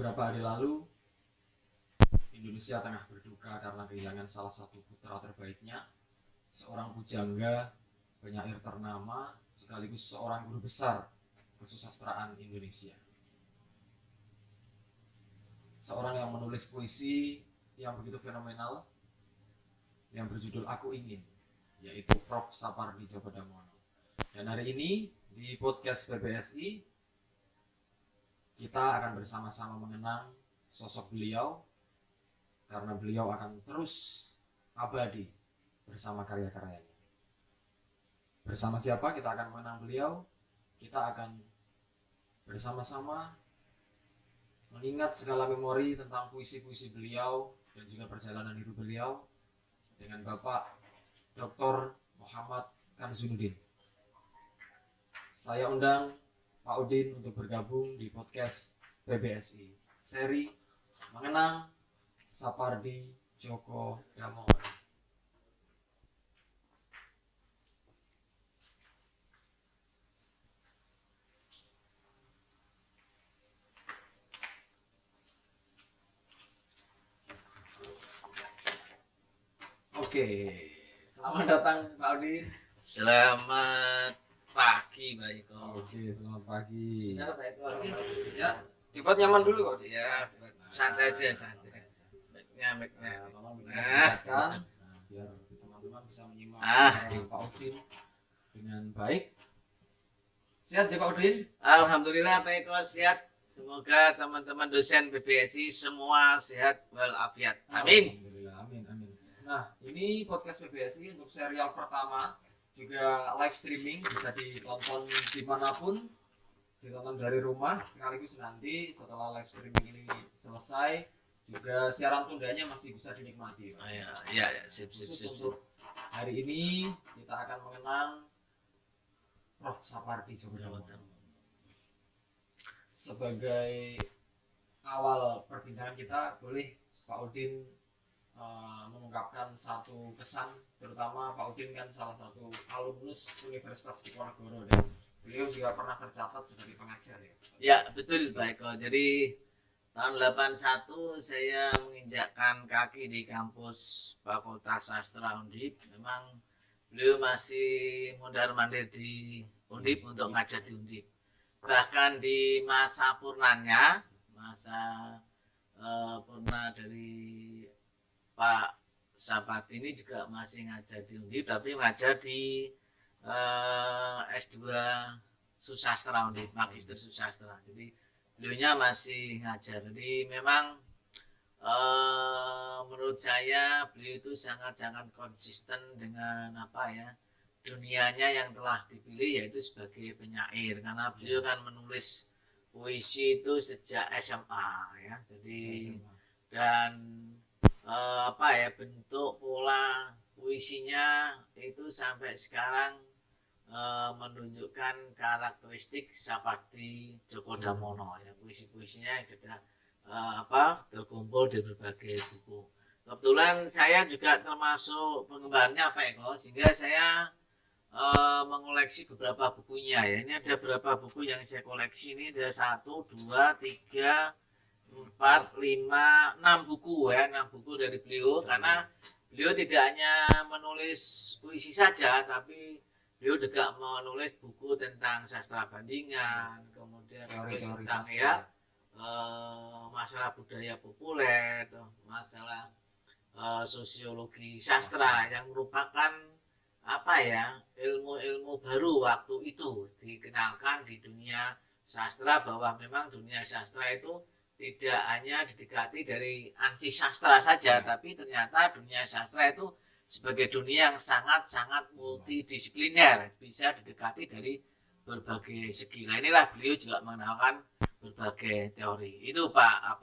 Beberapa hari lalu, Indonesia tengah berduka karena kehilangan salah satu putra terbaiknya, seorang pujangga, penyair ternama, sekaligus seorang guru besar kesusastraan Indonesia. Seorang yang menulis puisi yang begitu fenomenal, yang berjudul Aku Ingin, yaitu Prof. Sapardi Djoko Damono. Dan hari ini di podcast PBSI kita akan bersama-sama mengenang sosok beliau, karena beliau akan terus abadi bersama karya-karyanya. Bersama siapa kita akan mengenang beliau? Kita akan bersama-sama mengingat segala memori tentang puisi-puisi beliau dan juga perjalanan hidup beliau dengan Bapak Dr. Muhammad Kanzunuddin. Saya undang Pak Udin untuk bergabung di podcast PBSI seri mengenang Sapardi Djoko Damono. Oke, selamat datang Pak Udin. Selamat pagi, Pak Eko. Oke, selamat pagi. Sebentar, Pak Eko. Ya, dibuat nyaman dulu kok. Ya, santai aja, santai. Mic-nya. Tolong diperhatikan biar teman-teman bisa menyimak Pak Udin dengan baik. Sehat ya Pak Udin? Alhamdulillah, Pak Eko sehat. Semoga teman-teman dosen PBSI semua sehat walafiat. Amin. Alhamdulillah, amin. Nah, ini podcast PBSI untuk serial pertama, juga live streaming, bisa ditonton dimanapun, ditonton dari rumah, sekaligus nanti setelah live streaming ini selesai, juga siaran tundanya masih bisa dinikmati. Oh, ya, sip. Untuk hari ini kita akan mengenang Prof. Sapardi Djoko Damono. Sebagai awal perbincangan kita, boleh Pak Udin mengungkapkan satu kesan, terutama Pak Udin kan salah satu alumnus Universitas Diponegoro dan beliau juga pernah tercatat sebagai pengajar ya. Ya, betul, Pak Eko. Jadi tahun 81 saya menginjakkan kaki di kampus Fakultas Sastra Undip. Memang beliau masih mondar-mandir di Undip untuk ngajar di Undip. Bahkan di masa purnanya, purna dari Pak Sapardi ini juga masih ngajar di Undip, tapi ngajar di S2 Susastra Undip, Magister Susastra. Jadi beliaunya masih ngajar. Jadi memang menurut saya beliau itu sangat-sangat konsisten dengan dunianya yang telah dipilih, yaitu sebagai penyair, karena beliau kan menulis puisi itu sejak SMA ya. Jadi dan bentuk pola puisinya itu sampai sekarang menunjukkan karakteristik Sapardi Djoko Damono ya. Puisi-puisinya juga terkumpul di berbagai buku. Kebetulan saya juga termasuk penggemarnya Pak Eko, sehingga saya mengoleksi beberapa bukunya ya. Ini ada beberapa buku yang saya koleksi, ini ada 1, 2, 3, 4, 5, 6 buku ya, 6 buku dari beliau, karena beliau tidak hanya menulis puisi saja, tapi beliau juga menulis buku tentang sastra bandingan, kemudian menulis tentang masalah budaya populer, masalah sosiologi sastra yang merupakan ilmu-ilmu baru waktu itu dikenalkan di dunia sastra, bahwa memang dunia sastra itu tidak hanya didekati dari ansi sastra saja, tapi ternyata dunia sastra itu sebagai dunia yang sangat-sangat multidisipliner, bisa didekati dari berbagai segi. Nah, inilah beliau juga mengenalkan berbagai teori. Itu Pak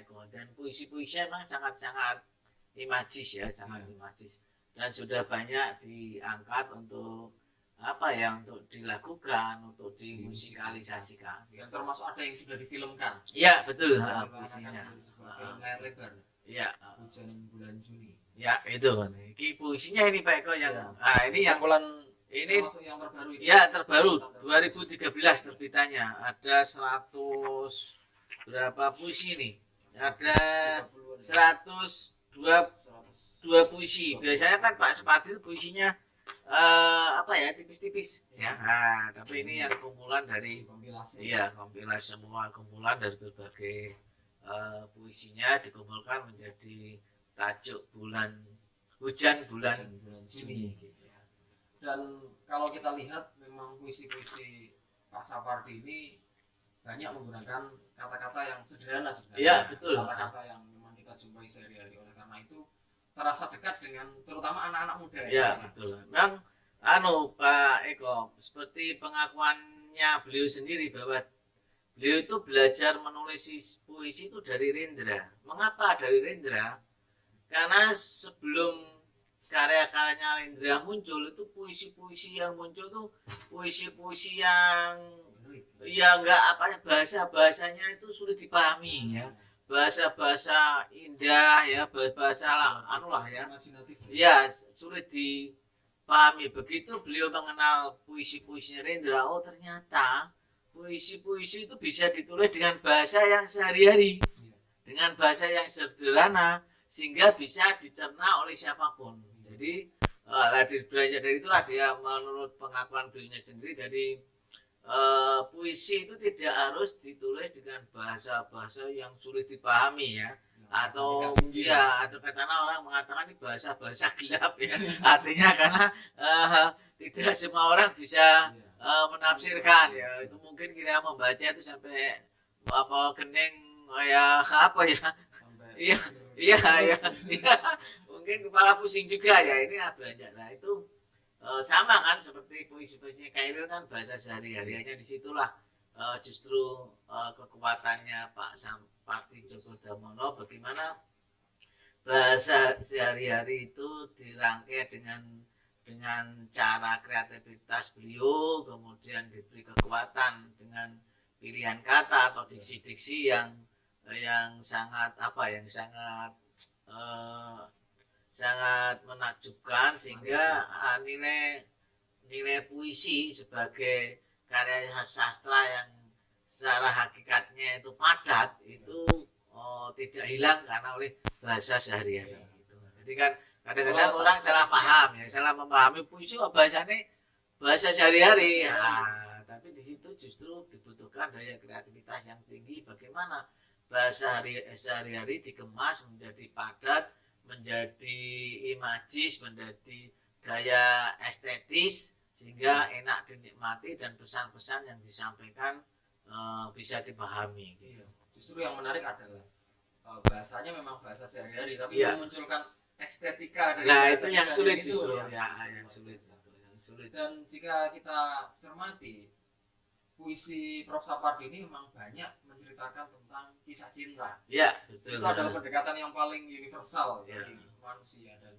Eko. Dan puisi-puisi memang sangat-sangat imajis ya, sangat imajis. Dan sudah banyak diangkat untuk untuk dilakukan, untuk dimusikalisasikan. Dan termasuk ada yang sudah difilmkan. Iya, betul. Puisinya. Film layar lebar. Iya. Hujan bulan Juni. Ya, itu. Ini puisinya ini Pak Eko yang ini yang ini termasuk yang terbaru ini. Ya, terbaru 2013 terbitannya. Ada 100 berapa puisi nih? Ada 102 puisi. Biasanya kan Pak Sepati puisinya apa ya, tipis-tipis ya. Nah, tapi ini yang kumpulan dari kompilasi. iya, kompilasi semua kumpulan dari berbagai puisinya dikumpulkan menjadi tajuk bulan hujan bulan Juni. Gitu ya. Dan kalau kita lihat memang puisi-puisi Pak Sapardi ini banyak menggunakan kata-kata yang sederhana sebenarnya. Iya, betul. Kata-kata yang memang kita jumpai sehari-hari. Oleh karena itu terasa dekat dengan terutama anak-anak muda. Ya, betul. Memang Pak Eko, seperti pengakuannya beliau sendiri bahwa beliau itu belajar menulis puisi itu dari Rendra. Mengapa dari Rendra? Karena sebelum karya-karyanya Rendra muncul itu puisi-puisi yang muncul tuh puisi-puisi yang ya enggak apa ya, bahasa-bahasanya itu sulit dipahami ya. Bahasa-bahasa indah ya, bahasa anu lah ya. Ya, sulit dipahami. Begitu beliau mengenal puisi-puisi Rendra, oh ternyata puisi-puisi itu bisa ditulis dengan bahasa yang sehari-hari, dengan bahasa yang sederhana, sehingga bisa dicerna oleh siapapun. Jadi belajar dari itulah dia menurut pengakuan beliau sendiri. Jadi puisi itu tidak harus ditulis dengan bahasa-bahasa yang sulit dipahami ya, atau ya atau katanya orang mengatakan ini bahasa-bahasa gelap ya. Artinya karena tidak semua orang bisa menafsirkan ya. Itu mungkin kita membaca itu sampai apa gening ya apa ya. Iya, iya, iya, iya. Mungkin kepala pusing juga ya, ini belajar. Nah itu sama kan seperti puisi-puisi Kairil kan bahasa sehari-harinya, disitulah justru kekuatannya Pak Sapardi Djoko Damono, bagaimana bahasa sehari-hari itu dirangkai dengan cara kreativitas beliau, kemudian diberi kekuatan dengan pilihan kata atau diksi-diksi yang sangat apa, yang sangat menakjubkan, sehingga nilai puisi sebagai karya sastra yang secara hakikatnya itu padat itu tidak hilang karena oleh bahasa sehari-hari. Jadi kan kadang-kadang orang salah paham ya, salah memahami puisi bahasanya bahasa sehari-hari. Nah, tapi di situ justru dibutuhkan daya kreativitas yang tinggi, bagaimana bahasa sehari-hari dikemas menjadi padat, menjadi imajis, menjadi daya estetis, sehingga enak dinikmati dan pesan-pesan yang disampaikan bisa dipahami. Gitu. Justru yang menarik adalah bahasanya memang bahasa sehari-hari, tapi memunculkan estetika dari nah itu yang sulit justru yang sulit. Dan jika kita cermati puisi Prof. Sapardi ini memang banyak menceritakan tentang kisah cinta. Ya, betul. Itu adalah pendekatan yang paling universal bagi manusia. Dan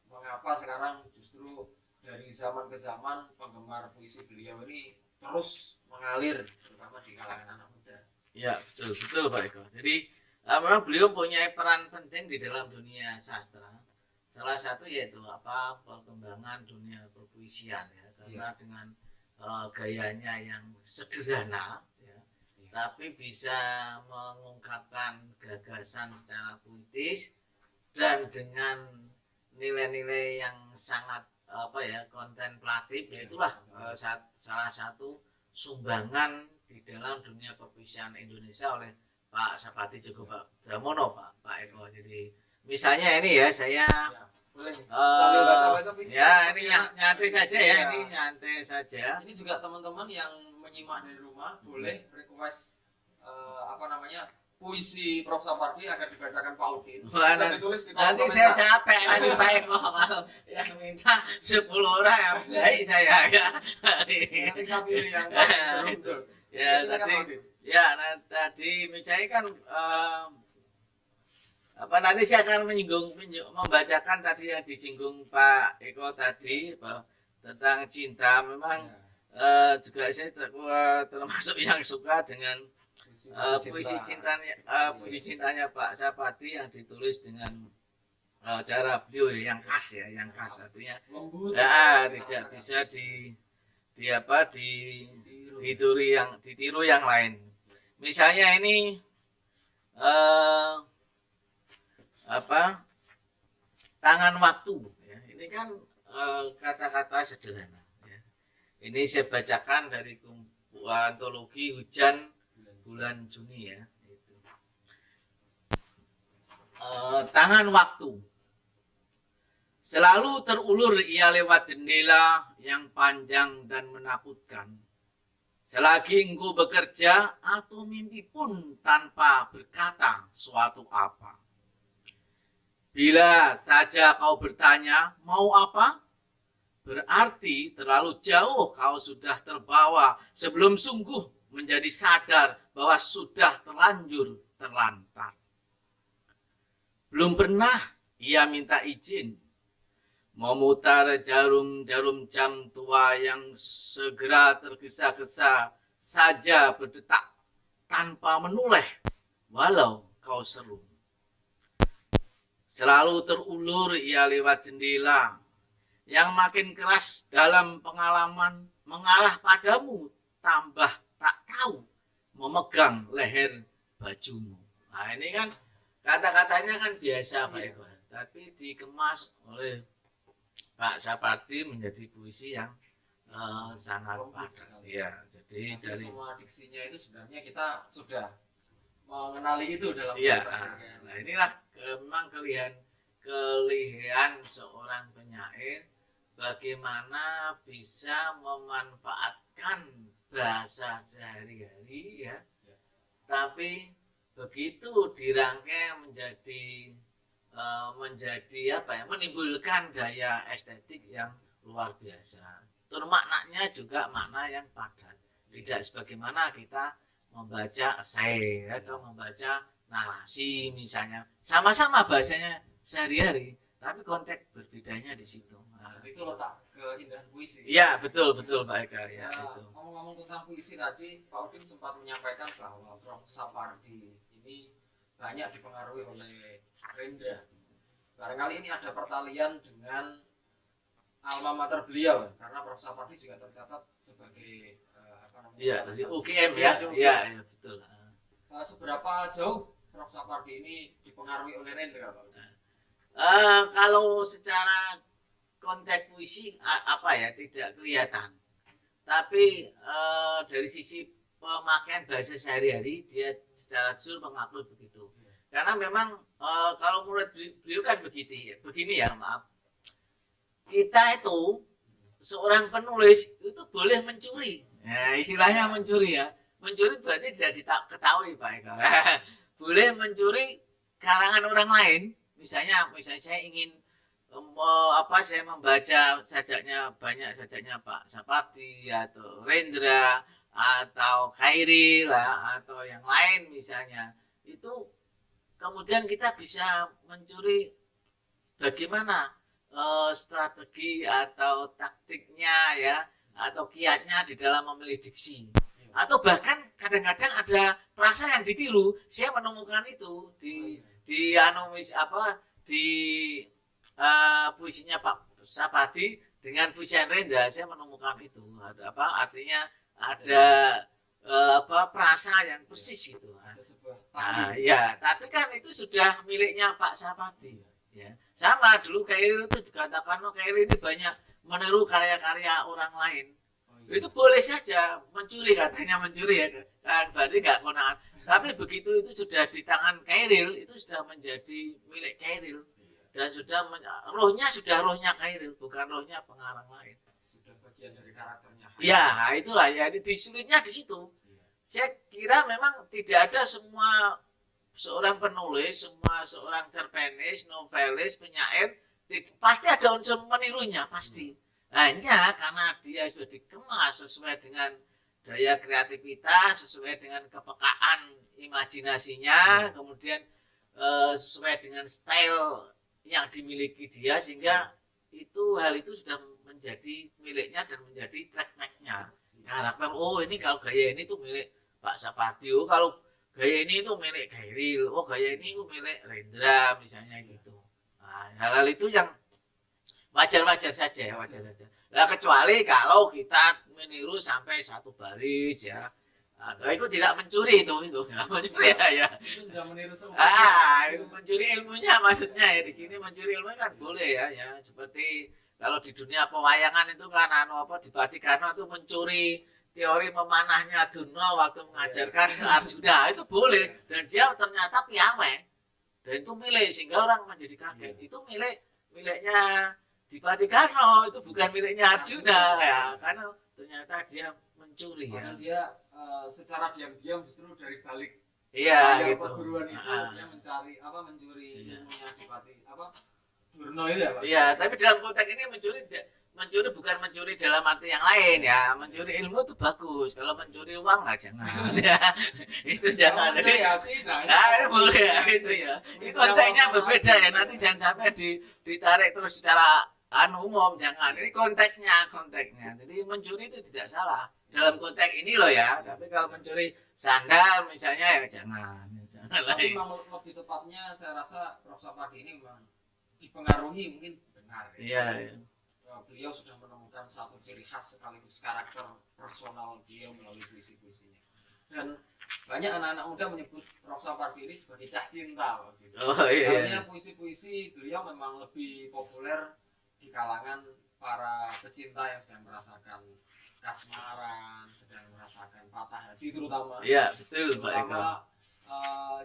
mengapa sekarang justru dari zaman ke zaman penggemar puisi beliau ini terus mengalir, terutama di kalangan anak muda. Ya, betul Pak Eko. Jadi memang beliau punya peran penting di dalam dunia sastra. Salah satu yaitu perkembangan dunia perpuisian ya, karena dengan gayanya yang sederhana ya, tapi bisa mengungkapkan gagasan secara puitis dan dengan nilai-nilai yang sangat kontemplatif. Yaitulah salah satu sumbangan di dalam dunia perpuisian Indonesia oleh Pak Sapardi Djoko Damono, Pak Eko. Jadi misalnya ini ya, saya ya ini nyantai saja ya, ini nyantai saja. Ini juga teman-teman yang menyimak dari rumah boleh request puisi Prof. Sapardi agar dibacakan Pak Udin. Bisa ditulis di kolom nanti saya capek nanti Pak Eko kalau yang minta 10 orang yang baik saya ya. Nanti kami pilih yang ya tadi ya, tadi misalnya kan nanti saya akan membacakan tadi yang disinggung Pak Eko tadi tentang cinta. Memang juga saya termasuk yang suka dengan puisi cintanya Pak Sapardi yang ditulis dengan cara beliau yang khas ya, yang khas, artinya tidak bisa ditiru yang lain. Misalnya ini eh, apa tangan waktu ya. Ini kan kata-kata sederhana ya. Ini saya bacakan dari antologi Hujan Bulan Juni ya. Tangan waktu selalu terulur ia lewat jendela yang panjang dan menakutkan. Selagi engkau bekerja atau mimpi pun tanpa berkata suatu apa. Bila saja kau bertanya mau apa, berarti terlalu jauh kau sudah terbawa sebelum sungguh menjadi sadar bahwa sudah terlanjur terlantar. Belum pernah ia minta izin memutar jarum-jarum jam tua yang segera tergesa-gesa saja berdetak tanpa menoleh walau kau seru. Selalu terulur ia lewat jendela yang makin keras dalam pengalaman mengarah padamu tambah tak tahu memegang leher bajumu. Nah ini kan kata-katanya kan biasa Pak Eko, tapi dikemas oleh Pak Sapardi menjadi puisi yang sangat padat. Ya, jadi dari semua diksinya itu sebenarnya kita sudah mengenali itu dalam nah inilah memang kelebihan seorang penyair bagaimana bisa memanfaatkan bahasa sehari-hari ya. Tapi begitu dirangkai menjadi apa ya, menimbulkan daya estetik yang luar biasa. Terus maknanya juga makna yang padat. Tidak sebagaimana kita membaca esai atau membaca narasi misalnya. Sama-sama bahasanya sehari-hari, tapi konteks berbedanya di situ. Nah, itu letak keindahan puisi. Iya, betul Pak Eka ya. Ngomong-ngomong tentang puisi tadi, Pak Udin sempat menyampaikan bahwa Prof. Sapardi ini banyak dipengaruhi oleh Rendra. Barangkali ini ada pertalian dengan alma mater beliau, karena Prof. Sapardi juga tercatat sebagai iya, dari UGM ya. Iya, betul. Seberapa jauh Prof. Sapardi ini dipengaruhi oleh Rendra, Pak? Kalau secara konteks puisi apa ya tidak kelihatan. Tapi dari sisi pemakaian bahasa sehari-hari dia secara jujur mengakui begitu. Karena memang kalau menurut beliau kan begini ya maaf. Kita itu seorang penulis itu boleh mencuri. Nah, istilahnya mencuri ya. Mencuri berarti tidak diketahui Pak Eka. Boleh mencuri karangan orang lain. Misalnya saya ingin saya membaca banyak sajaknya Pak Sapardi atau Rendra atau Khairil atau yang lain misalnya. Itu kemudian kita bisa mencuri bagaimana strategi atau taktiknya ya atau kiatnya di dalam memilih diksi. Atau bahkan kadang-kadang ada frasa yang ditiru. Saya menemukan itu di puisinya Pak Sapardi dengan puisi Rendra. Saya menemukan itu artinya ada frasa yang persis gitu. Nah, ya, tapi kan itu sudah miliknya Pak Sapardi. Ya. Sama dulu Khairil itu dikatakan Khairil ini banyak meniru karya-karya orang lain. Itu boleh saja mencuri katanya mencuri ya. Berarti nggak kewenangan. Tapi begitu itu sudah di tangan Khairil, itu sudah menjadi milik Khairil dan sudah rohnya Khairil, bukan rohnya pengarang lain. Sudah bagian dari karakternya. Ya, itulah ya. Disulitnya di situ. Saya kira memang tidak ada semua seorang penulis, semua seorang cerpenis, novelis, penyair pasti ada unsur menirunya pasti. Hanya karena dia sudah dikemas sesuai dengan daya kreativitas, sesuai dengan kepekaan imajinasinya, kemudian sesuai dengan style yang dimiliki dia sehingga hal itu sudah menjadi miliknya dan menjadi trademarknya. Karakter ini kalau gaya ini tuh milik Pak Sapardi, kalau gaya ini tuh milik Khairil, gaya ini tuh milik Rendra misalnya gitu. Nah, hal-hal itu yang wajar-wajar saja ya, wajar saja. Nah, kecuali kalau kita meniru sampai satu baris ya, Itu tidak mencuri itu tidak mencuri ya. Itu sudah meniru seupaya. Itu mencuri ilmunya maksudnya ya, di sini mencuri ilmunya kan boleh ya, seperti kalau di dunia pewayangan itu kan di Vatikano itu mencuri teori memanahnya Durna waktu mengajarkan ke Arjuna, itu boleh, dan dia ternyata piawai dan itu milik, sehingga orang menjadi kaget. Itu miliknya di Vatikano, itu bukan miliknya Arjuna ya, karena ternyata dia mencuri ya. Padahal dia secara diam-diam justru dari balik Gitu. perguruan itu dia mencuri ilmunya di Durna itu ya Pak? Iya, tapi dalam konteks ini mencuri bukan mencuri dalam arti yang lain ya. Mencuri ilmu itu bagus. Kalau mencuri uang nggak jangan ya. Itu jangan. Mencuri hati, Boleh ya itu ya. Ini konteksnya berbeda ya. Nanti jangan sampai ditarik terus secara umum, jangan. Ini konteksnya. Jadi mencuri itu tidak salah dalam konteks ini loh ya. Tapi kalau mencuri sandal misalnya ya jangan. Tapi memang lebih tepatnya saya rasa Prof. Sapardi ini memang dipengaruhi mungkin benar ya. Iya. Beliau sudah menemukan satu ciri khas sekaligus karakter personal beliau melalui puisi-puisinya. Dan banyak anak-anak muda menyebut Prof. Sapardi ini sebagai cah cinta. Gitu. Karena puisi-puisi beliau memang lebih populer di kalangan para pecinta yang sedang merasakan kasmaran, sedang merasakan patah hati terutama. Iya, betul Pak Eko.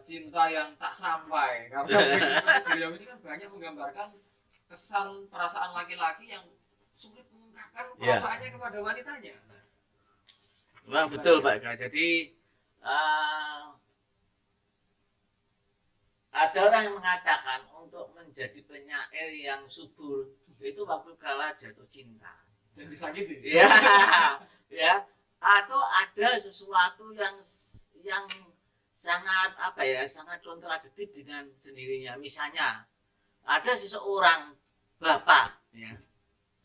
Cinta yang tak sampai, karena puisi-puisi beliau ini kan banyak menggambarkan kesan perasaan laki-laki yang sulit mengungkapkan perasaannya kepada wanitanya. Memang betul Pak Eko. Jadi ada orang yang mengatakan untuk menjadi penyair yang subur itu waktu kala jatuh cinta dan disakiti. Ya. Atau ada sesuatu yang sangat sangat kontradiktif dengan sendirinya. Misalnya ada seseorang bapak ya,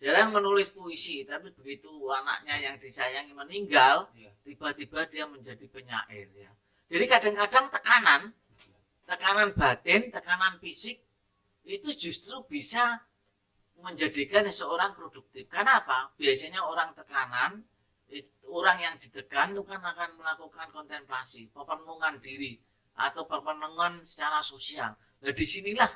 jarang menulis puisi, tapi begitu anaknya yang disayangi meninggal, tiba-tiba dia menjadi penyair ya. Jadi kadang-kadang tekanan batin, tekanan fisik itu justru bisa menjadikan seseorang produktif. Kenapa? Biasanya orang yang ditekan itu kan akan melakukan kontemplasi, perenungan diri atau perenungan secara sosial. Nah, disinilah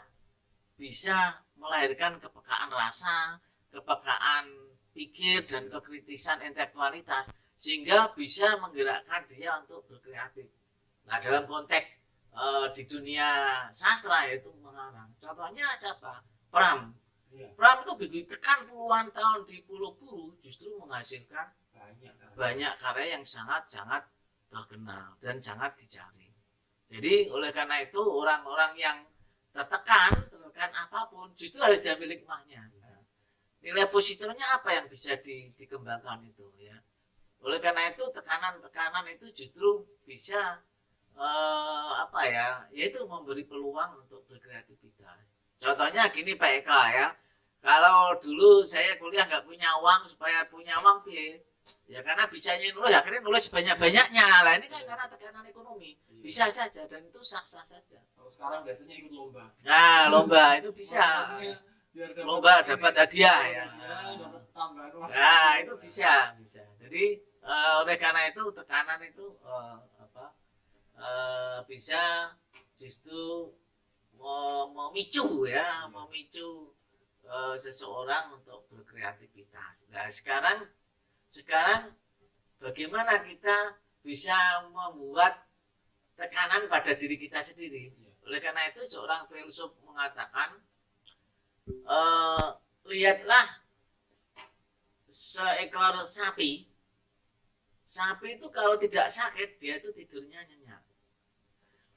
bisa melahirkan kepekaan rasa, kepekaan pikir dan kekritisan intelektualitas, sehingga bisa menggerakkan dia untuk berkreatif. Nah, dalam konteks di dunia sastra yaitu mengarang. Contohnya siapa? Pram itu begitu tekan puluhan tahun di Pulau Buru justru menghasilkan banyak karya yang sangat-sangat terkenal dan sangat dicari. Jadi oleh karena itu orang-orang yang tertekan apapun justru harus diambil hikmahnya. Nilai positifnya apa yang bisa dikembangkan itu ya. Oleh karena itu tekanan itu justru bisa yaitu memberi peluang untuk berkreativitas. Contohnya gini Pak Eka ya. Kalau dulu saya kuliah nggak punya uang, supaya punya uang ya karena bisanya nulis, akhirnya nulis sebanyak-banyaknya. Lah ini kan karena tekanan ekonomi. Bisa saja dan itu sah-sah saja. Kalau sekarang biasanya ikut lomba. Nah, lomba itu bisa. Lomba dapat hadiah ya. Dapat tambahan. Nah, itu bisa. Jadi oleh karena itu tekanan itu bisa justru memicu seseorang untuk berkreativitas. Nah, sekarang bagaimana kita bisa membuat tekanan pada diri kita sendiri? Oleh karena itu seorang filsuf mengatakan, lihatlah seekor sapi. Sapi itu kalau tidak sakit dia itu tidurnya nyenyak.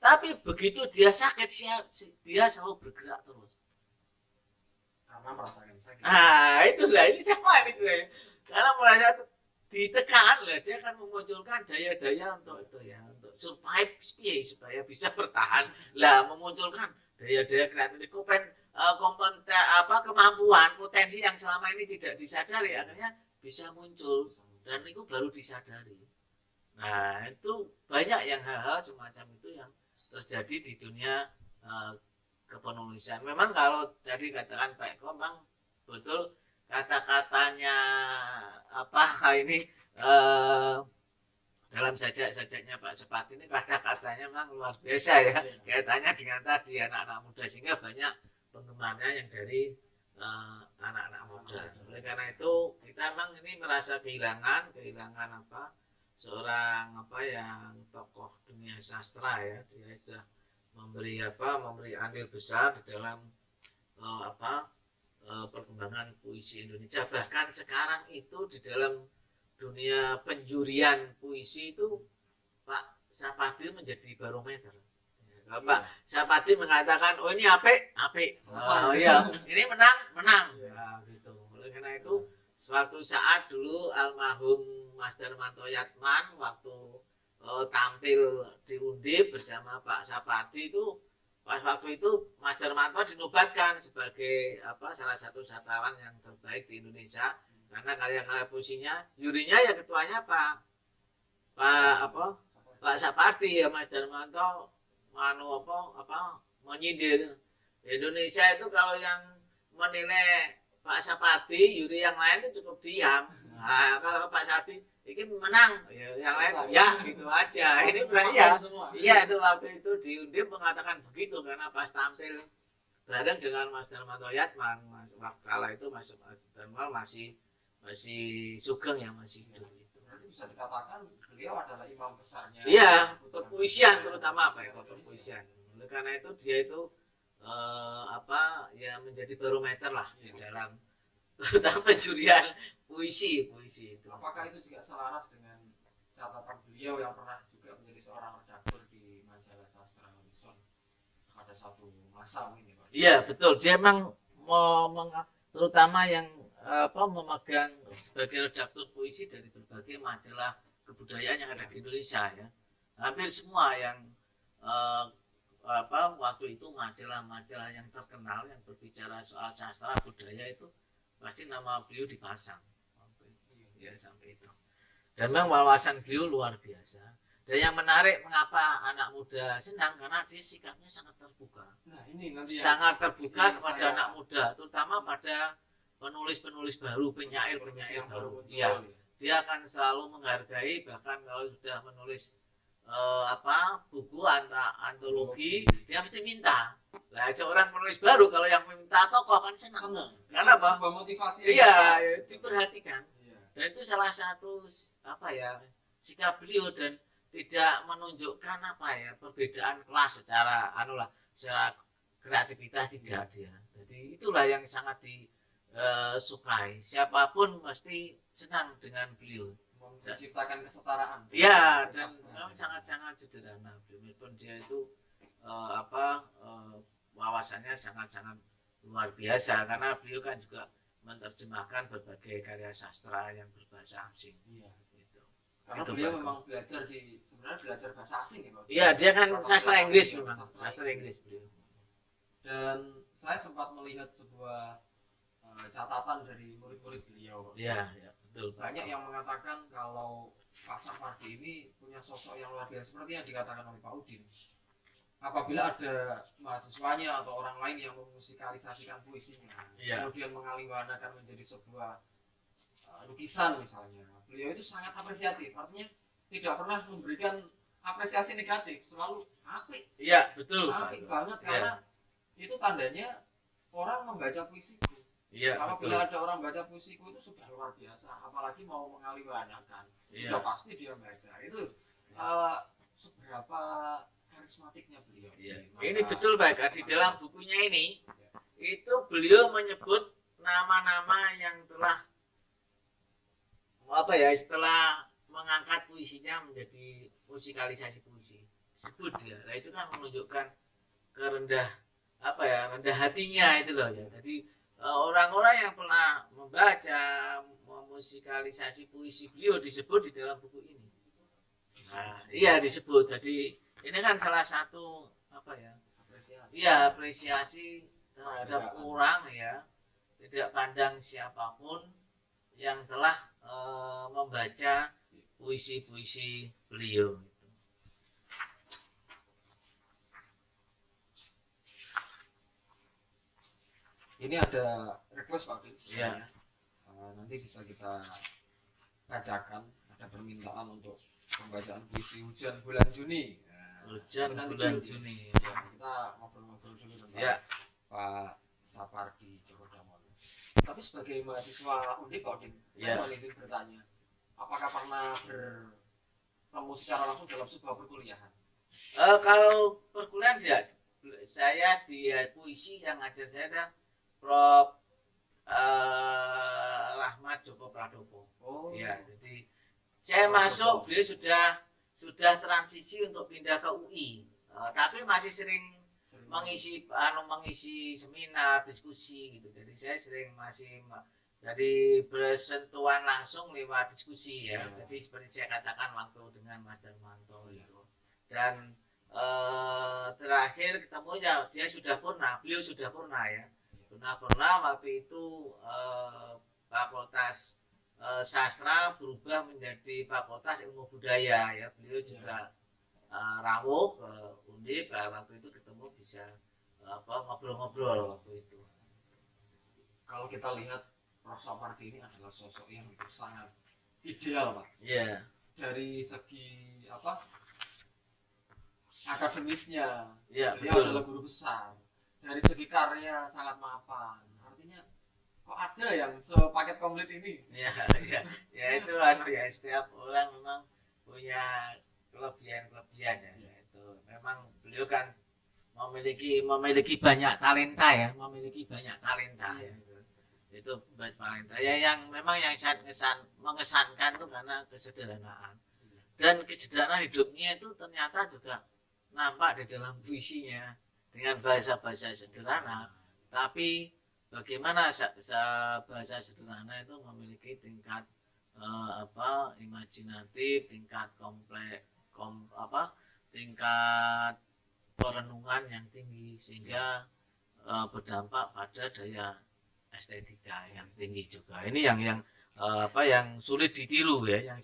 Tapi begitu dia sakit dia selalu bergerak terus. Karena merasakan sakit. Nah, ini sama ini tuh. Karena merasa ditekan lah, dia akan memunculkan daya-daya untuk itu ya, untuk survive supaya bisa bertahan. Lah, memunculkan daya-daya kreatif, kemampuan, potensi yang selama ini tidak disadari akhirnya bisa muncul dan itu baru disadari. Nah, itu banyak yang hal-hal semacam itu yang terjadi di dunia kepenulisan. Memang kalau tadi katakan Pak Eko, memang betul kata-katanya dalam sajak-sajaknya Pak Sepati ini kata-katanya memang luar biasa ya, kaitannya dengan tadi anak-anak muda, sehingga banyak penggemarnya yang dari anak-anak muda. Oleh karena itu kita memang ini merasa kehilangan apa, seorang apa yang tokoh dunia sastra ya, dia sudah memberi andil besar di dalam perkembangan puisi Indonesia. Bahkan sekarang itu di dalam dunia penjurian puisi itu Pak Sapardi menjadi barometer. Kalau Pak Sapardi mengatakan, oh ini apik, oh iya, ini menang, nah, gitu. Oleh karena itu, suatu saat dulu almarhum Mas Darmanto Yatman waktu tampil di Undip bersama Pak Sapardi itu, pas waktu itu Mas Darmanto dinobatkan sebagai salah satu sastrawan yang terbaik di Indonesia karena karya-karya puisinya. Jurinya ya ketuanya Pak Sapardi ya, Mas Darmanto menyindir Indonesia itu. Kalau yang menilai Pak Sapardi, juri yang lain itu cukup diam. Nah, kalau Pak Sapardi ini menang, ya, yang lain ya gitu aja. Ini berarti ya, iya itu waktu itu di Undip mengatakan begitu karena pas tampil bareng dengan Mas Darmanto Yatman, kala itu Mas Darmanto masih sugeng ya, masih hidup itu. Bisa dikatakan beliau adalah imam besarnya. Iya, perpuisian terutama perpuisian. Oleh karena itu dia itu ya menjadi barometer lah di dalam terutama penjurian puisi itu. Apakah itu juga selaras dengan catatan beliau yang pernah juga menjadi seorang redaktur di majalah sastra Horizon pada satu masa ini, Pak? Iya betul, dia memang terutama yang memegang sebagai redaktur puisi dari berbagai majalah kebudayaan yang ada di Indonesia ya. Hampir semua yang waktu itu majalah-majalah yang terkenal yang berbicara soal sastra budaya itu pasti nama beliau dipasang ya sampai itu. Dan memang wawasan beliau luar biasa. Dan yang menarik mengapa anak muda senang karena dia sikapnya sangat terbuka. Nah, ini nanti sangat terbuka kepada anak muda, terutama pada penulis-penulis baru, penyair-penyair baru. Ya, dia akan selalu menghargai, bahkan kalau sudah menulis buku antologi, dia pasti minta. Nah, seorang penulis baru kalau yang meminta tokoh kan senang. Karena apa? Motivasi. Iya, diperhatikan. Dan itu salah satu sikap beliau, dan tidak menunjukkan perbedaan kelas secara secara kreativitas, tidak dia. Jadi itulah yang sangat disukai. Siapapun pasti senang dengan beliau. Menciptakan kesetaraan. Iya, dan sangat-sangat sederhana. Meskipun dia itu wawasannya sangat-sangat luar biasa karena beliau kan juga menerjemahkan berbagai karya sastra yang berbahasa asing. Iya, gitu. Karena itu beliau memang sebenarnya belajar bahasa asing ya, Pak. Iya, dia kan sastra Inggris memang, sastra Inggris beliau. Dan saya sempat melihat sebuah catatan dari murid-murid beliau. Iya, betul. Banyak yang mengatakan kalau Pak Sapardi ini punya sosok yang luar biasa seperti yang dikatakan oleh Pak Udin. Apabila ada mahasiswanya atau orang lain yang memusikalisasikan puisinya, kemudian mengaliwanakan menjadi sebuah lukisan misalnya, beliau itu sangat apresiatif. Artinya tidak pernah memberikan apresiasi negatif, selalu apik. Iya, betul. Apik banget karena itu tandanya orang membaca puisiku. Iya, apabila ada orang baca puisiku itu sudah luar biasa, apalagi mau mengaliwanakan, sudah pasti dia baca. Itu seberapa karismatiknya beliau. Ini betul Pak, di dalam bukunya ini itu beliau menyebut nama-nama yang telah setelah mengangkat puisinya menjadi musikalisasi puisi. Sebut dia. Nah, itu kan menunjukkan rendah hatinya itu loh ya. Jadi orang-orang yang pernah membaca memusikalisasi puisi beliau disebut di dalam buku ini. Nah, iya disebut. Jadi ini kan salah satu apresiasi terhadap orang ya, tidak pandang siapapun yang telah membaca puisi-puisi beliau. Ini ada request Pak Din. Iya. Nanti bisa kita bacakan, ada permintaan untuk pembacaan puisi hujan bulan Juni. Nah, Hujan nanti bulan dulu, Juni. ya, kita ngobrol-ngobrol dulu tentang Ya, Pak Sapardi Djoko Damono. Tapi sebagai mahasiswa Undip, Pak Udin, Ya. saya izin bertanya, apakah pernah bertemu secara langsung dalam sebuah perkuliahan? kalau perkuliahan tidak, saya di puisi yang ngajar saya ada Prof. Rahmat Joko Pradopo. Oh, Ya, jadi saya masuk, beliau sudah transisi untuk pindah ke UI. Tapi masih sering mengisi seminar, diskusi gitu. Jadi saya sering jadi bersentuhan langsung lewat diskusi ya. Jadi seperti saya katakan waktu dengan Mas Darmanto itu. Dan terakhir ketemu ya dia sudah purna, beliau sudah purna ya. Purna waktu itu Fakultas Sastra berubah menjadi Fakultas Ilmu Budaya ya. Beliau juga rawuh ke Undip, waktu itu ketemu bisa ngobrol-ngobrol waktu itu. Kalau kita lihat Prof. Sapardi ini adalah sosok yang sangat ideal, Pak. Iya. Dari segi akademisnya, Iya, beliau betul. adalah guru besar. Dari segi karya sangat mapan. Artinya kok ada yang sepaket komplit ini? Ya, ya itu ya setiap orang memang punya kelebihan ya. Itu memang beliau kan memiliki banyak talenta ya, ya. Itu banyak talenta ya yang memang yang sangat mengesankan itu karena kesederhanaan. Dan kesederhanaan hidupnya itu ternyata juga nampak di dalam puisinya dengan bahasa-bahasa sederhana, tapi bagaimana bahasa sederhana itu memiliki tingkat imajinatif, tingkat tingkat perenungan yang tinggi sehingga berdampak pada daya estetika yang tinggi juga. Ini yang sulit ditiru ya,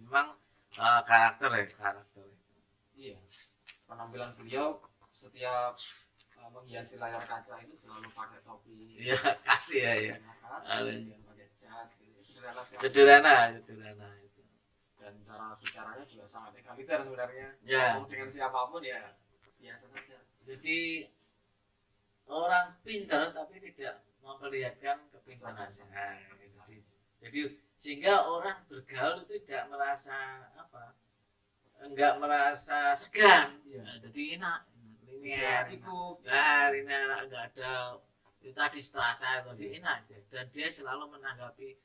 Memang karakter. Iya. Penampilan beliau setiap menghiasi layar kaca itu selalu pakai topi. Iya, kasih ya. Kasih, pakai jas, Sederhana itu. Dan cara bicaranya juga sangat egaliter sebenarnya. Ya. Ngomong dengan siapapun ya biasa saja. Jadi orang pintar tapi tidak memperlihatkan kepintaran. Jadi sehingga orang bergaul itu tidak merasa enggak merasa segan. Iya. Jadi enak. Ya, ikut. Linear enggak ada itu tadi strata atau enak aja. Dan dia selalu menanggapi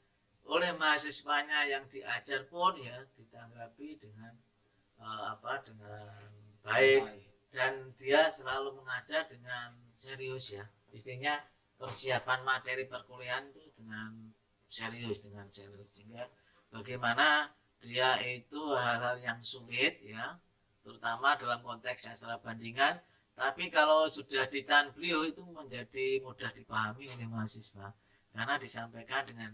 oleh mahasiswanya yang diajar pun ya ditanggapi dengan dengan baik, dan dia selalu mengajar dengan serius ya. Istilahnya persiapan materi perkuliahan itu dengan serius sehingga bagaimana dia itu hal-hal yang sulit ya, terutama dalam konteks sastra bandingan, tapi kalau sudah di tangan beliau itu menjadi mudah dipahami oleh mahasiswa karena disampaikan dengan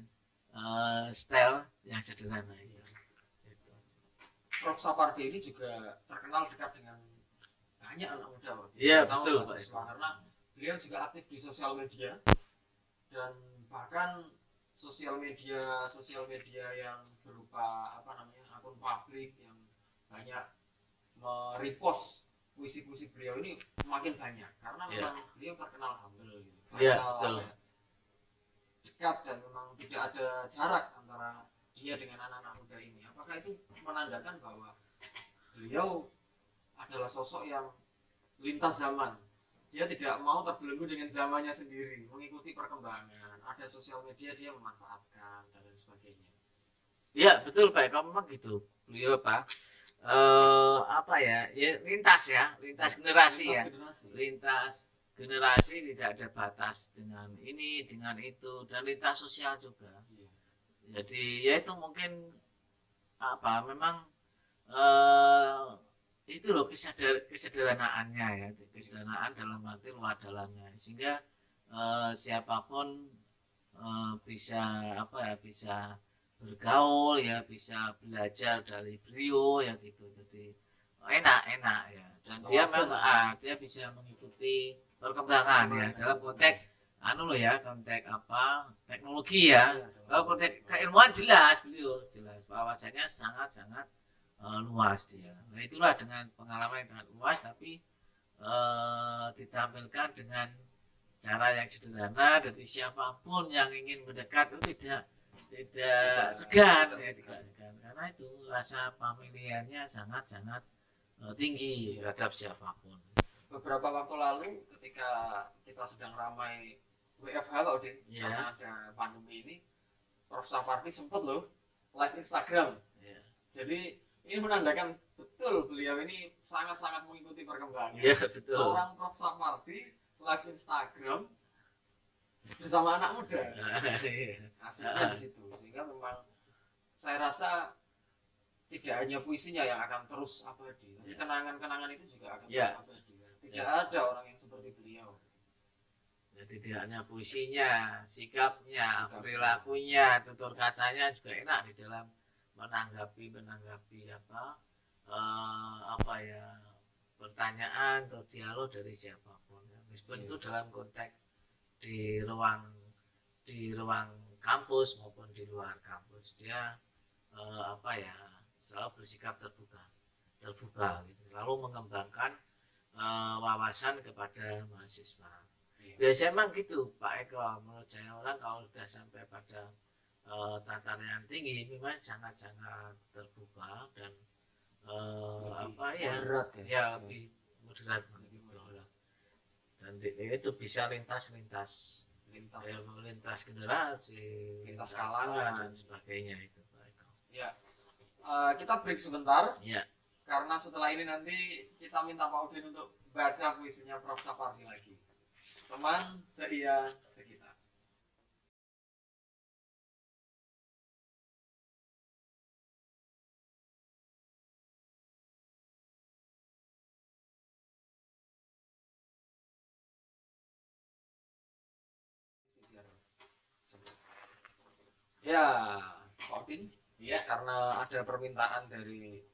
style yang sederhana ya. Prof. Sapardi ini juga terkenal dekat dengan banyak anak muda, Iya betul Pak. Karena beliau juga aktif di sosial media dan bahkan sosial media yang berupa akun publik yang banyak merepost puisi-puisi beliau ini makin banyak karena memang beliau terkenal humble gitu. Dekat dan memang tidak ada jarak antara dia dengan anak-anak muda ini. Apakah itu menandakan bahwa beliau adalah sosok yang lintas zaman? Dia tidak mau terbelenggu dengan zamannya sendiri, mengikuti perkembangan. Ada sosial media dia memanfaatkan dan lain sebagainya. Iya betul Pak, kalau memang gitu. Beliau lintas generasi ya. Lintas generasi tidak ada batas dengan ini, dengan itu, dan lintas sosial juga. Jadi ya itu mungkin memang itu loh kesederhanaannya ya, kesederhanaan dalam arti luar dalamnya sehingga siapapun bisa bisa bergaul ya, bisa belajar dari beliau ya gitu. Jadi enak ya, dan dia memang dia bisa mengikuti perkembangan ya dalam konteks konteks teknologi ya. Kalau konteks keilmuan jelas beliau bahwasanya sangat luas dia. Nah itulah dengan pengalaman yang sangat luas tapi ditampilkan dengan cara yang sederhana dari siapapun yang ingin mendekat itu tidak segan ya, tidak segan karena itu rasa familiarnya sangat-sangat tinggi terhadap siapapun. Beberapa waktu lalu ketika kita sedang ramai WFH Pak Udin, Ya. karena ada pandemi ini, Prof. Sapardi sempat loh live Instagram. Ya. Jadi ini menandakan betul beliau ini sangat-sangat mengikuti perkembangan. Ya, betul. Seorang Prof. Sapardi live Instagram bersama anak muda. Asiknya di situ. Sehingga memang saya rasa tidak hanya puisinya yang akan terus abadi, tapi kenangan-kenangan itu juga akan Ya. terus abadi. Tidak ada orang yang seperti beliau. Jadi tidak hanya puisinya, sikapnya, perilakunya, tutur katanya juga enak di dalam menanggapi apa ya pertanyaan atau dialog dari siapapun. Meskipun itu dalam konteks di ruang kampus maupun di luar kampus dia selalu bersikap terbuka gitu, lalu mengembangkan wawasan kepada mahasiswa. Biasanya emang gitu Pak Eko, menurut saya orang kalau sudah sampai pada tataran yang tinggi memang sangat-sangat terbuka dan Moderat lebih moderat dan itu bisa lintas generasi, lintas kalangan dan sebagainya itu Pak Eko. Ya, kita break sebentar. Ya. Karena setelah ini nanti kita minta Pak Udin untuk baca puisinya Prof. Sapardi lagi. Teman seia sekitar. Ya, Pak Udin. Ya, karena ada permintaan dari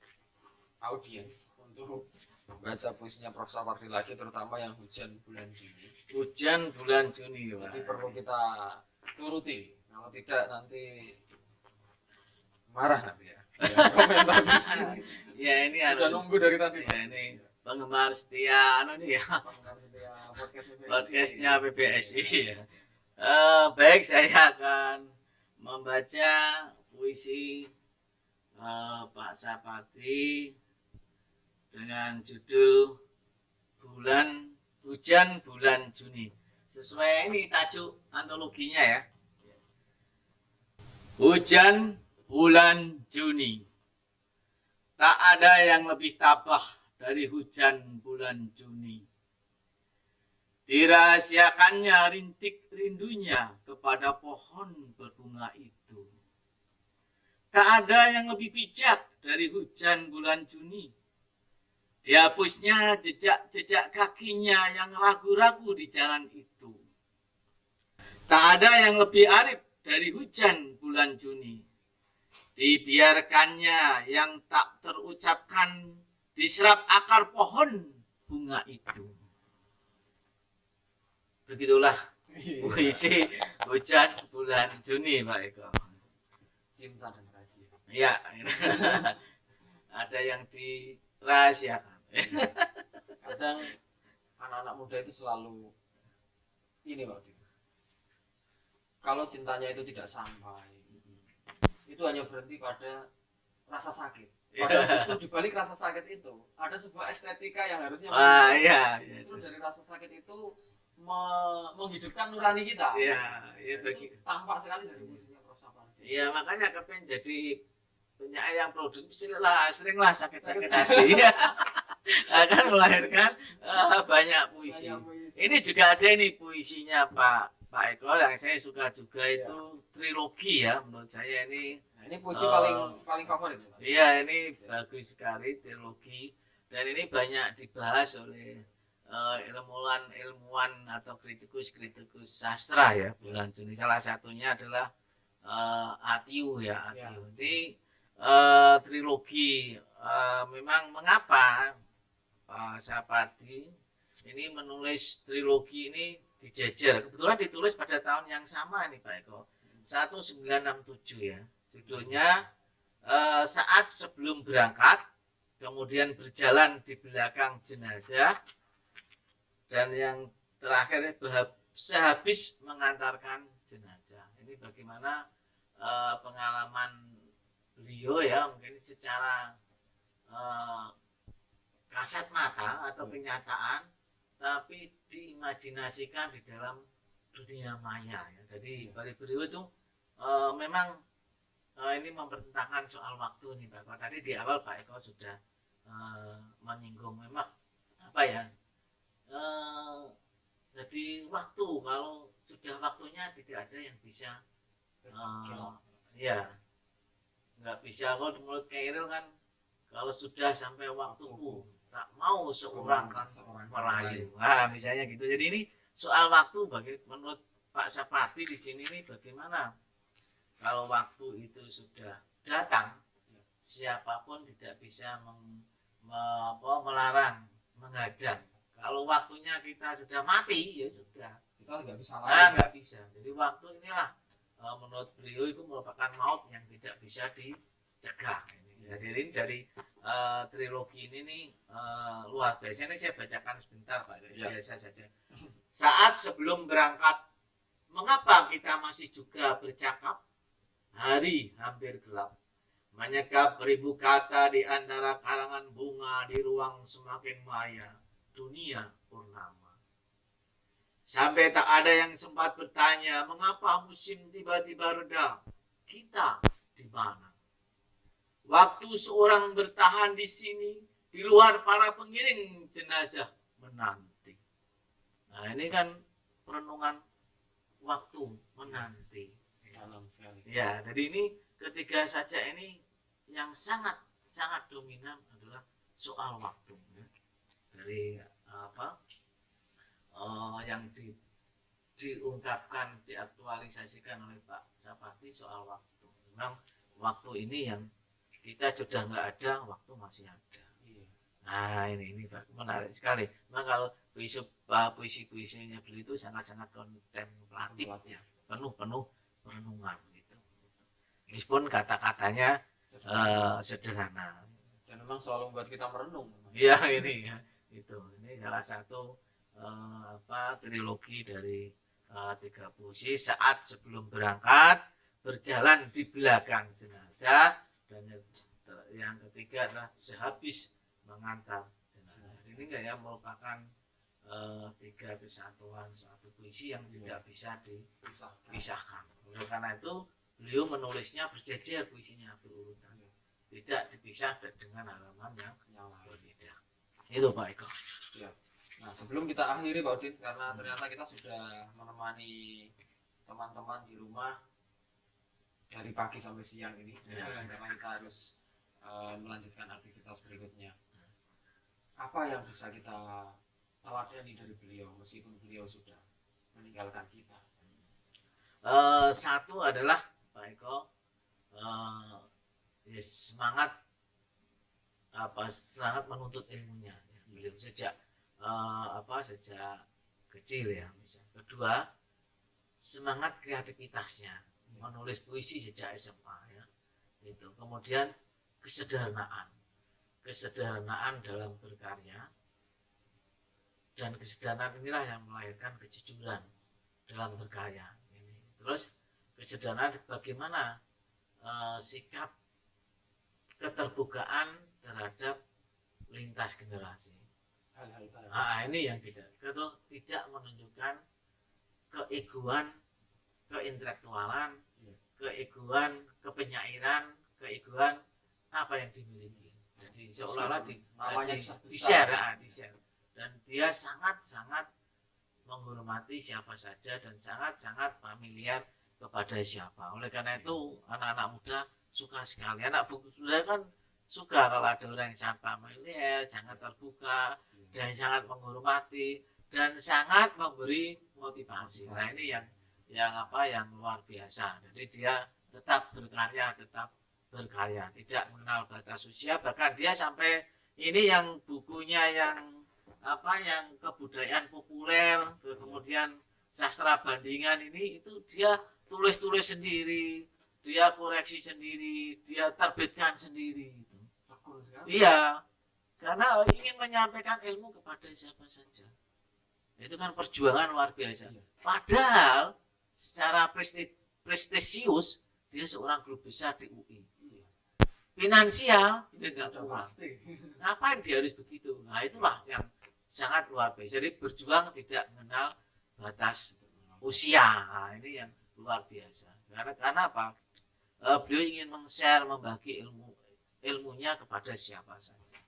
audiens untuk membaca puisinya Prof. Sapardi lagi, terutama yang hujan bulan Juni. Hujan bulan Juni, Pak. Jadi perlu kita turuti. Kalau tidak nanti marah nanti ya. Komentar di sini. Ya ini Sudah nunggu dari tadi. Ya ini penggemar setia ya podcastnya PBSI ya. Baik, saya akan membaca puisi Pak Sapardi dengan judul Hujan Bulan Juni. Sesuai ini tajuk antologinya ya. Hujan bulan Juni. Tak ada yang lebih tabah dari hujan bulan Juni. Dirahasiakannya rintik rindunya kepada pohon berbunga itu. Tak ada yang lebih bijak dari hujan bulan Juni. Dihapusnya jejak-jejak kakinya yang ragu-ragu di jalan itu. Tak ada yang lebih arif dari hujan bulan Juni. Dibiarkannya yang tak terucapkan diserap akar pohon bunga itu. Begitulah puisi hujan bulan Juni, Pak Eko. Cinta dan rahasia. Ya, ada yang dirahasiakan. Kadang anak-anak muda itu selalu ini Pak Udin. Kalau cintanya itu tidak sampai, itu hanya berhenti pada rasa sakit. Padahal justru dibalik rasa sakit itu ada sebuah estetika yang harusnya justru dari rasa sakit itu menghidupkan nurani kita. Tampak sekali dari puisinya Prof. Sapardi. Iya, makanya kepengen jadi penyair yang produktif seringlah sakit-sakit hati. Akan melahirkan banyak puisi. Ini juga ada ini puisinya Pak Eko yang saya suka juga itu trilogi ya, menurut saya ini. Ini puisi paling favorit. Iya, ini bagus sekali trilogi dan ini banyak dibahas oleh ilmuwan atau kritikus sastra ya bulan Juni. Salah satunya adalah Atiu ya. Jadi trilogi memang mengapa Pak Sapardi ini menulis trilogi ini dijejer. Kebetulan ditulis pada tahun yang sama nih Pak Eko, 1967 ya. Judulnya saat sebelum berangkat, kemudian berjalan di belakang jenazah, dan yang terakhir sehabis mengantarkan jenazah. Ini bagaimana pengalaman beliau ya, mungkin secara kasat mata atau kenyataan, tapi diimajinasikan di dalam dunia maya ya. Jadi beliau itu memang ini mempertentangkan soal waktu nih Pak Eko. Tadi di awal Pak Eko sudah menyinggung memang apa ya, jadi waktu, kalau sudah waktunya tidak ada yang bisa ya nggak bisa. Kalau menurut Kairil kan, kalau sudah sampai waktuku tak mau seorang kan merayu, nah misalnya gitu. Jadi ini soal waktu, menurut Pak Sapardi di sini nih bagaimana kalau waktu itu sudah datang, siapapun tidak bisa melarang, menghadang. Kalau waktunya kita sudah mati, ya sudah, kita nggak bisa nggak bisa. Jadi waktu inilah menurut beliau itu merupakan maut yang tidak bisa dicegah. Jadi ini dari trilogi ini nih luar biasa. Ini saya bacakan sebentar Pak, biasa saja. Saat sebelum berangkat, mengapa kita masih juga bercakap? Hari hampir gelap, menyekap beribu kata di antara karangan bunga di ruang semakin maya, dunia purnama. Sampai tak ada yang sempat bertanya, mengapa musim tiba-tiba reda? Kita di mana? Waktu seorang bertahan di sini, di luar para pengiring jenazah menanti. Nah ini kan perenungan waktu menanti. Ya, jadi ini ketiga saja ini yang sangat dominan adalah soal waktu ya. Dari apa yang diungkapkan, diaktualisasikan oleh Pak Sapardi soal waktu. Memang waktu ini yang kita sudah nggak ada, waktu masih ada. Nah ini menarik sekali. Memang kalau puisi-puisinya beliau itu sangat kontemplatif ya, penuh perenungan gitu. Meskipun kata-katanya sederhana. Dan memang selalu membuat kita merenung. Iya ini ya, itu. Ini salah satu trilogi dari 3 puisi. Saat sebelum berangkat, berjalan di belakang jenazah, dan yang ketiga adalah sehabis mengantar jenazah. Ini enggak ya, merupakan 3 kesatuan satu puisi yang tidak bisa dipisahkan. Oleh karena itu beliau menulisnya berjejer, puisinya berurutan, tidak dipisah dengan halaman yang berbeda. Itu Pak Eko. Ya. Nah sebelum kita akhiri Pak Udin, karena ternyata kita sudah menemani teman-teman di rumah dari pagi sampai siang ini, karena kita harus melanjutkan aktivitas berikutnya. Apa yang bisa kita teladani dari beliau meskipun beliau sudah meninggalkan kita? Satu adalah Pak Eko, ya semangat menuntut ilmunya ya, beliau sejak sejak kecil ya misalnya. Kedua, semangat kreativitasnya, menulis puisi sejak SMA ya. Itu. Kemudian kesederhanaan dalam berkarya, dan kesederhanaan inilah yang melahirkan kejujuran dalam berkarya. Terus kesederhanaan bagaimana sikap keterbukaan terhadap lintas generasi. Ini yang tidak menunjukkan keegoan, keintelektualan, keegoan, kepenyairan, keegoan apa yang dimiliki. Jadi seolah-olah di-share. Dan dia sangat menghormati siapa saja dan sangat familiar kepada siapa. Oleh karena itu anak-anak muda suka sekali. Anak muda kan suka kalau ada orang yang sangat familiar, sangat terbuka, dan sangat menghormati dan sangat memberi motivasi. Nah ini yang luar biasa. Jadi dia tetap berkarya, tidak mengenal batas usia. Bahkan dia sampai ini yang bukunya yang kebudayaan populer, kemudian sastra bandingan ini, itu dia tulis sendiri, dia koreksi sendiri, dia terbitkan sendiri gitu. Tekun sekali. Iya, karena ingin menyampaikan ilmu kepada siapa saja. Itu kan perjuangan luar biasa. Iya. Padahal secara prestisius dia seorang guru besar di UI. Iya. Finansial dia nggak Sudah puas. pasti. Ngapain dia harus begitu? Nah itulah yang sangat luar biasa. Jadi berjuang tidak mengenal batas usia. Nah, ini yang luar biasa. Karena apa? Beliau ingin meng-share, membagi ilmunya kepada siapa saja.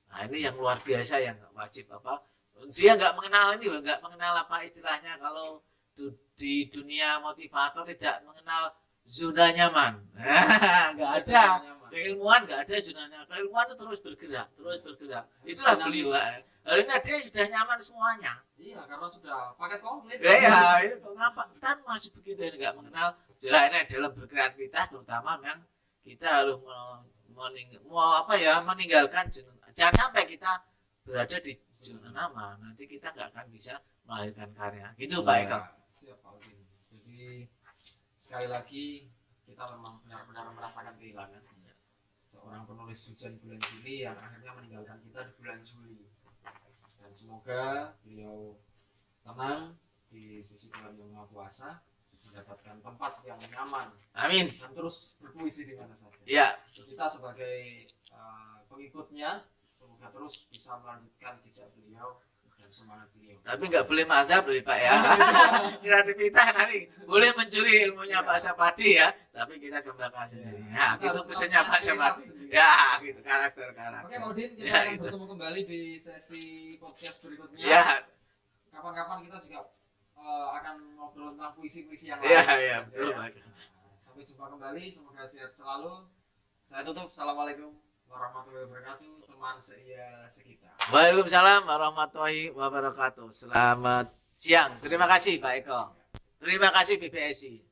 Nah ini yang luar biasa, yang wajib apa? Dia nggak mengenal ini loh, nggak mengenal apa istilahnya kalau di dunia motivator tidak mengenal zona nyaman. Nggak ada. Keilmuan nggak ada zona nyaman. Keilmuan itu terus bergerak, terus bergerak. Itulah beliau. Hari ini dia sudah nyaman semuanya. Iya, karena sudah paket komplit. Ya, ini kenapa kita masih begitu ya, nggak mengenal jalan ini dalam berkreativitas, terutama yang kita harus meninggalkan jangan sampai kita berada di zona nyaman, nanti kita nggak akan bisa melahirkan karya. Gitu Pak Eko. Siap Pak Udin. Jadi sekali lagi kita memang benar-benar merasakan kehilangan seorang penulis hujan bulan Juli yang akhirnya meninggalkan kita di bulan Juli. Dan semoga beliau tenang di sisi Tuhan Yang Maha Kuasa, mendapatkan tempat yang nyaman. Amin. Dan terus berpuisi di mana saja. Ya. Kita sebagai pengikutnya semoga terus bisa melanjutkan jejak beliau dan semangat beliau. Tapi nggak boleh mazhab loh Pak ya. Kreativitas nanti boleh mencuri ilmunya Pak Sapadi ya, tapi kita kembangkan sendiri. Nah, itu pesannya Pak Sapadi. Ya, gitu karakter. Oke Pak Udin, kita Ya, akan gitu. bertemu kembali di sesi podcast berikutnya. Ya, Kapan-kapan kita juga akan ngobrol tentang puisi-puisi yang ya, lain. ya, betul Pak. Sampai jumpa kembali, semoga sehat selalu. Saya tutup. Assalamualaikum warahmatullahi wabarakatuh, teman sekitar. Waalaikumsalam warahmatullahi wabarakatuh. Selamat siang. Terima kasih Pak Eko. Terima kasih BPSI.